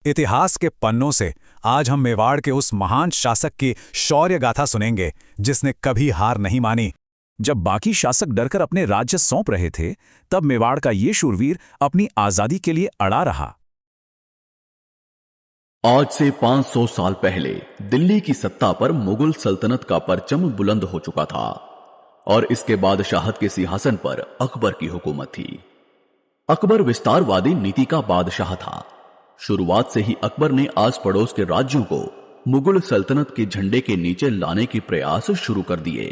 इतिहास के पन्नों से आज हम मेवाड़ के उस महान शासक की शौर्य गाथा सुनेंगे जिसने कभी हार नहीं मानी। जब बाकी शासक डरकर अपने राज्य सौंप रहे थे, तब मेवाड़ का ये शूरवीर अपनी आजादी के लिए अड़ा रहा। आज से 500 साल पहले दिल्ली की सत्ता पर मुगल सल्तनत का परचम बुलंद हो चुका था और इसके बादशाहत के सिंहासन पर अकबर की हुकूमत थी। अकबर विस्तारवादी नीति का बादशाह था। शुरुआत से ही अकबर ने आस पड़ोस के राज्यों को मुगल सल्तनत के झंडे के नीचे लाने के प्रयास शुरू कर दिए।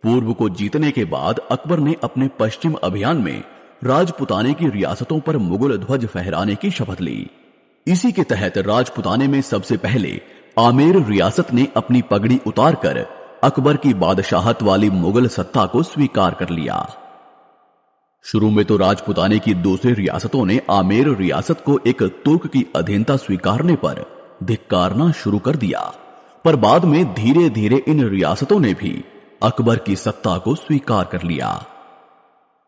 पूर्व को जीतने के बाद अकबर ने अपने पश्चिम अभियान में राजपुताने की रियासतों पर मुगल ध्वज फहराने की शपथ ली। इसी के तहत राजपुताने में सबसे पहले आमेर रियासत ने अपनी पगड़ी उतारकर अकबर की बादशाहत वाली मुगल सत्ता को स्वीकार कर लिया। शुरू में तो राजपुताने की दूसरी रियासतों ने आमेर रियासत को एक तुर्क की अधीनता स्वीकारने पर धिक्कारना शुरू कर दिया, पर बाद में धीरे धीरे इन रियासतों ने भी अकबर की सत्ता को स्वीकार कर लिया।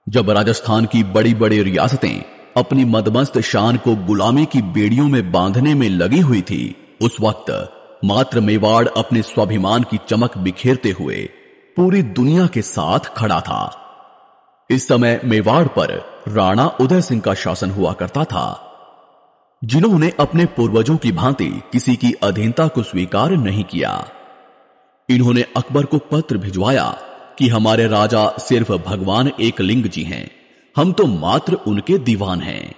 जब राजस्थान की बड़ी बड़ी रियासतें अपनी मदमस्त शान को गुलामी की बेड़ियों में बांधने में लगी हुई थी, उस वक्त मात्र मेवाड़ अपने स्वाभिमान की चमक बिखेरते हुए पूरी दुनिया के साथ खड़ा था। इस समय मेवाड़ पर राणा उदय सिंह का शासन हुआ करता था, जिन्होंने अपने पूर्वजों की भांति किसी की अधीनता को स्वीकार नहीं किया। इन्होंने अकबर को पत्र भिजवाया कि हमारे राजा सिर्फ भगवान एकलिंग जी हैं, हम तो मात्र उनके दीवान हैं।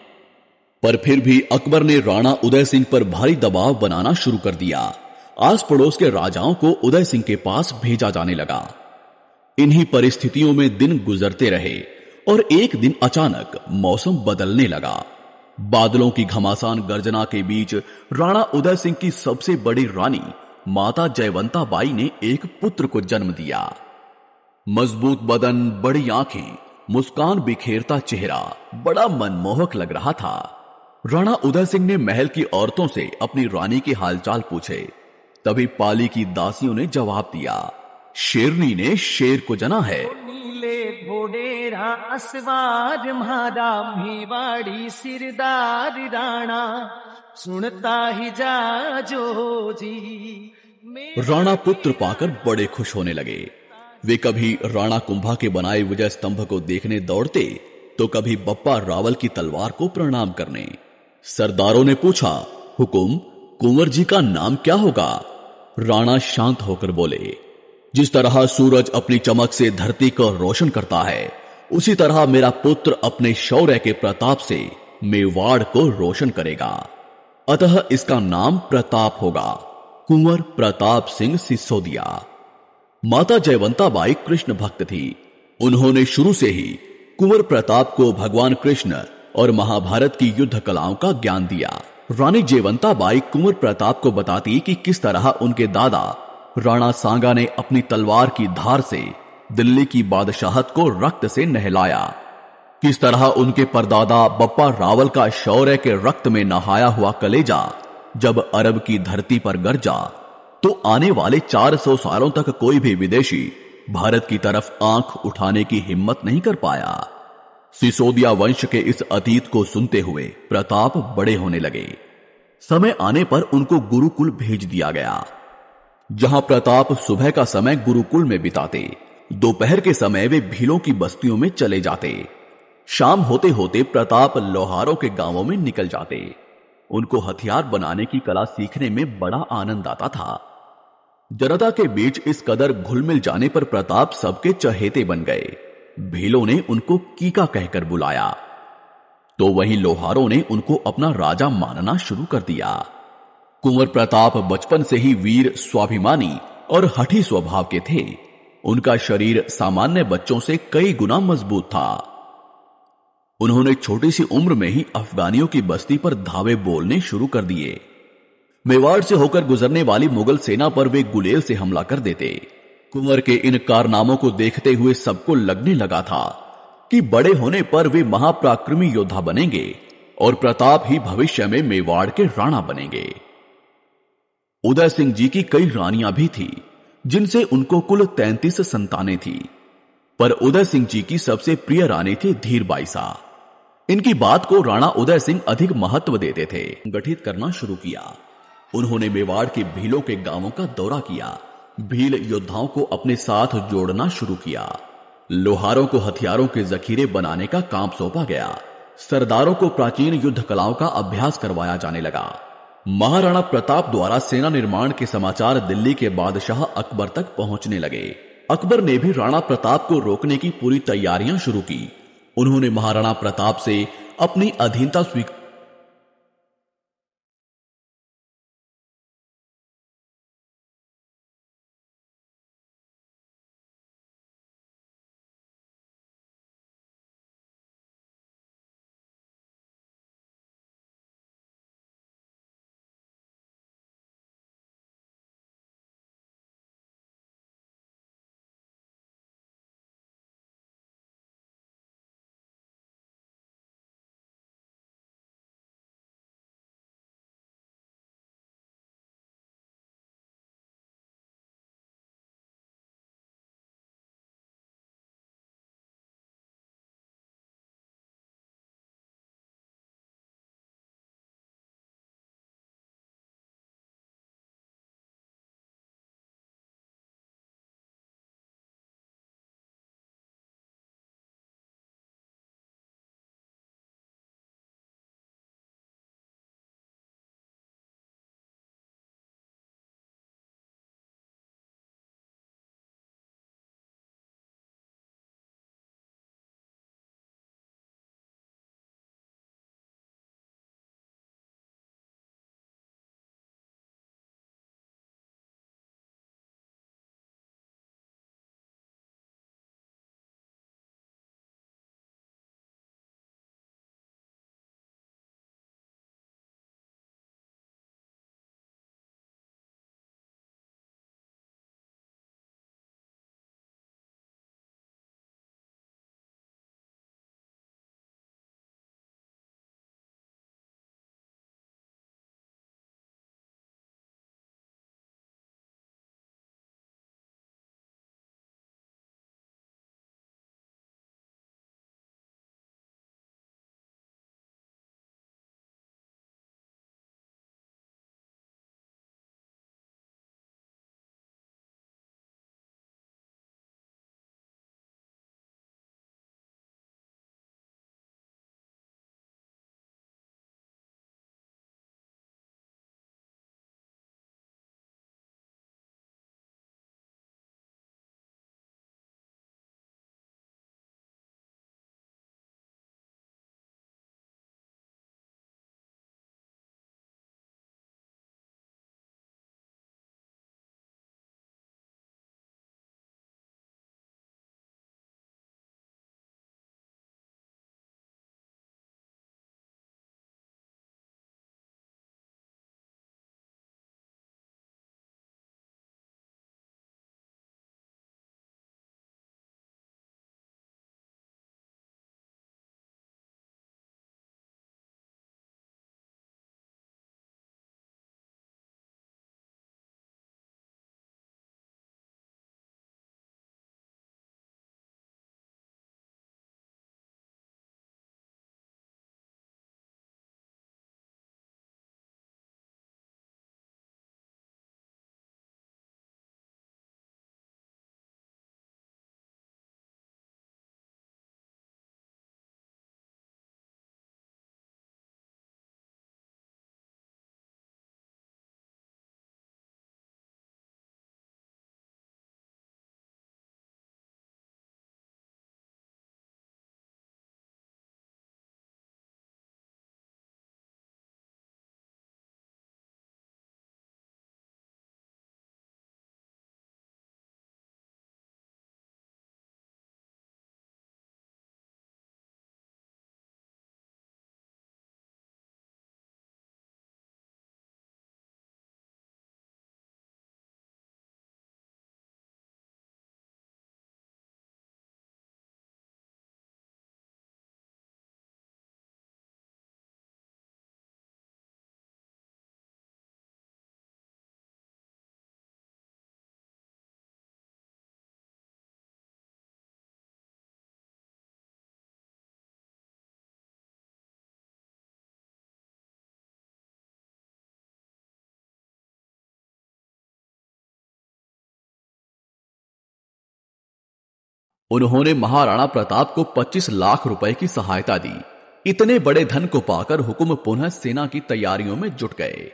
पर फिर भी अकबर ने राणा उदय सिंह पर भारी दबाव बनाना शुरू कर दिया। आस पड़ोस के राजाओं को उदय सिंह के पास भेजा जाने लगा। इन्हीं परिस्थितियों में दिन गुजरते रहे और एक दिन अचानक मौसम बदलने लगा। बादलों की घमासान गर्जना के बीच राणा उदय सिंह की सबसे बड़ी रानी माता जयवंता बाई ने एक पुत्र को जन्म दिया। मजबूत बदन, बड़ी आंखें, मुस्कान बिखेरता चेहरा बड़ा मनमोहक लग रहा था। राणा उदय सिंह ने महल की औरतों से अपनी रानी के हालचाल पूछे। तभी पाली की दासियों ने जवाब दिया, शेरनी ने शेर को जना है। नीले घोड़े असवार म्हारा मेवाड़ी सिरदार राणा सुनता ही जा जो जी। राणा पुत्र पाकर बड़े खुश होने लगे। वे कभी राणा कुंभा के बनाए विजय स्तंभ को देखने दौड़ते तो कभी बप्पा रावल की तलवार को प्रणाम करने। सरदारों ने पूछा, हुकुम, कुंवर जी का नाम क्या होगा? राणा शांत होकर बोले, जिस तरह सूरज अपनी चमक से धरती को रोशन करता है, उसी तरह मेरा पुत्र अपने शौर्य के प्रताप से मेवाड़ को रोशन करेगा। अतः इसका नाम प्रताप होगा, कुंवर प्रताप सिंह सिसोदिया। माता जयवंता बाई कृष्ण भक्त थी। उन्होंने शुरू से ही कुंवर प्रताप को भगवान कृष्ण और महाभारत की युद्ध कलाओं का ज्ञान दिया। रानी जयवंता बाई कुंवर प्रताप को बताती कि किस तरह उनके दादा राणा सांगा ने अपनी तलवार की धार से दिल्ली की बादशाहत को रक्त से नहलाया, किस तरह उनके परदादा बप्पा रावल का शौर्य के रक्त में नहाया हुआ कलेजा जब अरब की धरती पर गरजा तो आने वाले 400 सालों तक कोई भी विदेशी भारत की तरफ आंख उठाने की हिम्मत नहीं कर पाया। सिसोदिया वंश के इस अतीत को सुनते हुए प्रताप बड़े होने लगे। समय आने पर उनको गुरुकुल भेज दिया गया, जहां प्रताप सुबह का समय गुरुकुल में बिताते, दोपहर के समय वे भीलों की बस्तियों में चले जाते। शाम होते होते प्रताप लोहारों के गांवों में निकल जाते। उनको हथियार बनाने की कला सीखने में बड़ा आनंद आता था। जनता के बीच इस कदर घुल मिल जाने पर प्रताप सबके चहेते बन गए। भीलों ने उनको कीका कहकर बुलाया, तो वहीं लोहारों ने उनको अपना राजा मानना शुरू कर दिया। कुंवर प्रताप बचपन से ही वीर, स्वाभिमानी और हठी स्वभाव के थे। उनका शरीर सामान्य बच्चों से कई गुना मजबूत था। उन्होंने छोटी सी उम्र में ही अफगानियों की बस्ती पर धावे बोलने शुरू कर दिए। मेवाड़ से होकर गुजरने वाली मुगल सेना पर वे गुलेल से हमला कर देते। कुंवर के इन कारनामों को देखते हुए सबको लगने लगा था कि बड़े होने पर वे महापराक्रमी योद्धा बनेंगे और प्रताप ही भविष्य में मेवाड़ के राणा बनेंगे। उदय सिंह जी की कई रानियां भी थी, जिनसे उनको कुल 33 संतानें थी, पर उदय सिंह जी की सबसे प्रिय रानी थी धीर बाईसा। इनकी बात को राणा उदय सिंह अधिक महत्व देते थे। गठित करना शुरू किया। उन्होंने मेवाड़ के भीलों के गांवों का दौरा किया। भील योद्धाओं को अपने साथ जोड़ना शुरू किया। लोहारों को हथियारों के जखीरे बनाने का काम सौंपा गया। सरदारों को प्राचीन युद्ध कलाओं का अभ्यास करवाया जाने लगा। महाराणा प्रताप द्वारा सेना निर्माण के समाचार दिल्ली के बादशाह अकबर तक पहुंचने लगे। अकबर ने भी राणा प्रताप को रोकने की पूरी तैयारियां शुरू की। उन्होंने महाराणा प्रताप से अपनी अधीनता स्वीकार उन्होंने महाराणा प्रताप को 25 लाख रुपए की सहायता दी। इतने बड़े धन को पाकर हुकुम पुनः सेना की तैयारियों में जुट गए।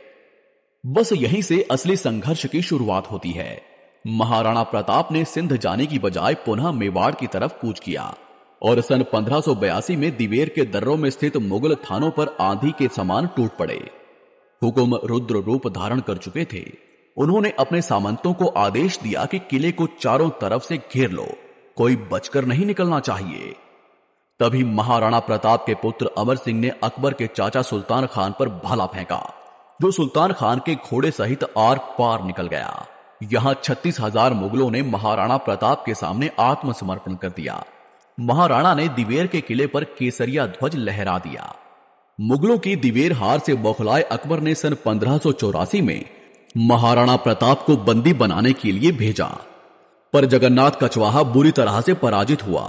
बस यहीं से असली संघर्ष की शुरुआत होती है। महाराणा प्रताप ने सिंध जाने की बजाय पुनः मेवाड़ की तरफ कूच किया और सन 1582 में दिवेर के दर्रों में स्थित मुगल थानों पर आंधी के समान टूट पड़े। हुकुम रुद्र रूप धारण कर चुके थे। उन्होंने अपने सामंतों को आदेश दिया कि किले को चारों तरफ से घेर लो, कोई बचकर नहीं निकलना चाहिए। तभी महाराणा प्रताप के पुत्र अमर सिंह ने अकबर के चाचा सुल्तान खान पर भाला फेंका, जो सुल्तान खान के घोड़े सहित आर पार निकल गया। यहां 36,000 मुगलों ने महाराणा प्रताप के सामने आत्मसमर्पण कर दिया। महाराणा ने दिवेर के किले पर केसरिया ध्वज लहरा दिया। मुगलों की दिवेर हार से बौखलाए अकबर ने सन 1584 में महाराणा प्रताप को बंदी बनाने के लिए भेजा, पर जगन्नाथ कछवाहा बुरी तरह से पराजित हुआ।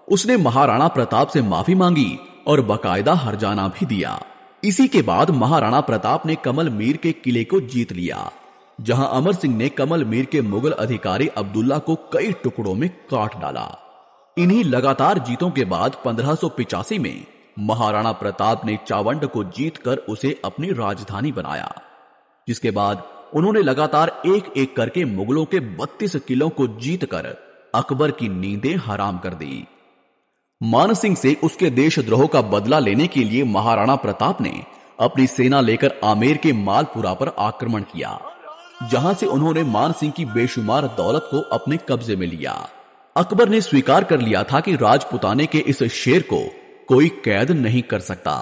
उसने महाराणा प्रताप से माफी मांगी और बकायदा हरजाना भी दिया। इसी के बाद महाराणा प्रताप ने कमल मीर के किले को जीत लिया, जहां अमर सिंह ने कमल मीर के मुगल अधिकारी अब्दुल्ला को कई टुकड़ों में काट डाला। इन्हीं लगातार जीतों के बाद 1585 में महाराणा प्रताप ने चावंड को जीतकर उसे अपनी राजधानी बनाया, जिसके बाद उन्होंने लगातार एक एक करके मुगलों के 32 किलों को जीतकर अकबर की नींदें हराम कर दी। मानसिंह से उसके देशद्रोह का बदला लेने के लिए महाराणा प्रताप ने अपनी सेना लेकर आमेर के मालपुरा पर आक्रमण किया, जहां से उन्होंने मानसिंह की बेशुमार दौलत को अपने कब्जे में लिया। अकबर ने स्वीकार कर लिया था कि राजपुताने के इस शेर को कोई कैद नहीं कर सकता।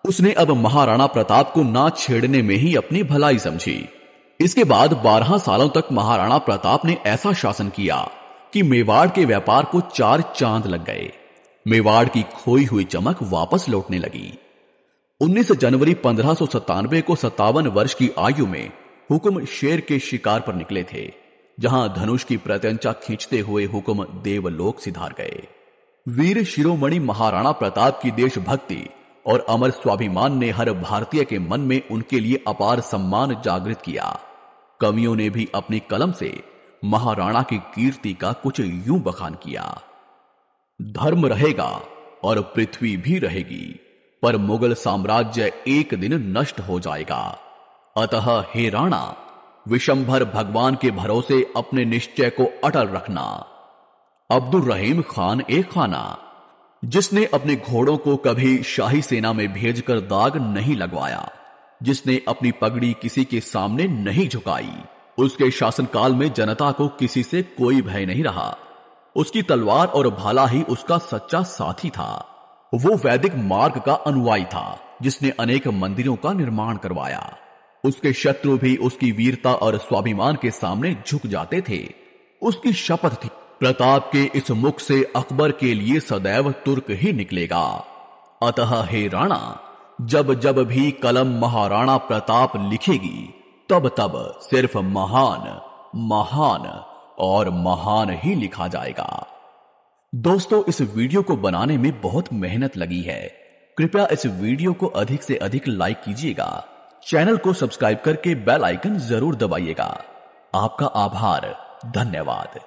उसने अब महाराणा प्रताप को ना छेड़ने में ही अपनी भलाई समझी। इसके बाद 12 सालों तक महाराणा प्रताप ने ऐसा शासन किया कि मेवाड़ के व्यापार को 4 चांद लग गए। मेवाड़ की खोई हुई चमक वापस लौटने लगी। 19 जनवरी 1597 को 57 वर्ष की आयु में हुकुम शेर के शिकार पर निकले थे, जहां धनुष की प्रत्यंचा खींचते हुए हुकुम देवलोक सिधार गए। वीर शिरोमणि महाराणा प्रताप की देशभक्ति और अमर स्वाभिमान ने हर भारतीय के मन में उनके लिए अपार सम्मान जागृत किया। कवियों ने भी अपनी कलम से महाराणा की कीर्ति का कुछ यूं बखान किया। धर्म रहेगा और पृथ्वी भी रहेगी, पर मुगल साम्राज्य एक दिन नष्ट हो जाएगा। अतः हे राणा, विशंभर भगवान के भरोसे अपने निश्चय को अटल रखना। अब्दुल रहीम खान ए खाना, जिसने अपने घोड़ों को कभी शाही सेना में भेजकर दाग नहीं लगवाया, जिसने अपनी पगड़ी किसी के सामने नहीं झुकाई, उसके शासनकाल में जनता को किसी से कोई भय नहीं रहा। उसकी तलवार और भाला ही उसका सच्चा साथी था। वो वैदिक मार्ग का अनुयायी था, जिसने अनेक मंदिरों का निर्माण करवाया। उसके शत्रु भी उसकी वीरता और स्वाभिमान के सामने झुक जाते थे। उसकी शपथ थी, प्रताप के इस मुख से अकबर के लिए सदैव तुर्क ही निकलेगा। अतः हे राणा, जब जब भी कलम महाराणा प्रताप लिखेगी, तब तब सिर्फ महान, महान और महान ही लिखा जाएगा। दोस्तों, इस वीडियो को बनाने में बहुत मेहनत लगी है। कृपया इस वीडियो को अधिक से अधिक लाइक कीजिएगा। चैनल को सब्सक्राइब करके बेल आइकन जरूर दबाइएगा। आपका आभार, धन्यवाद।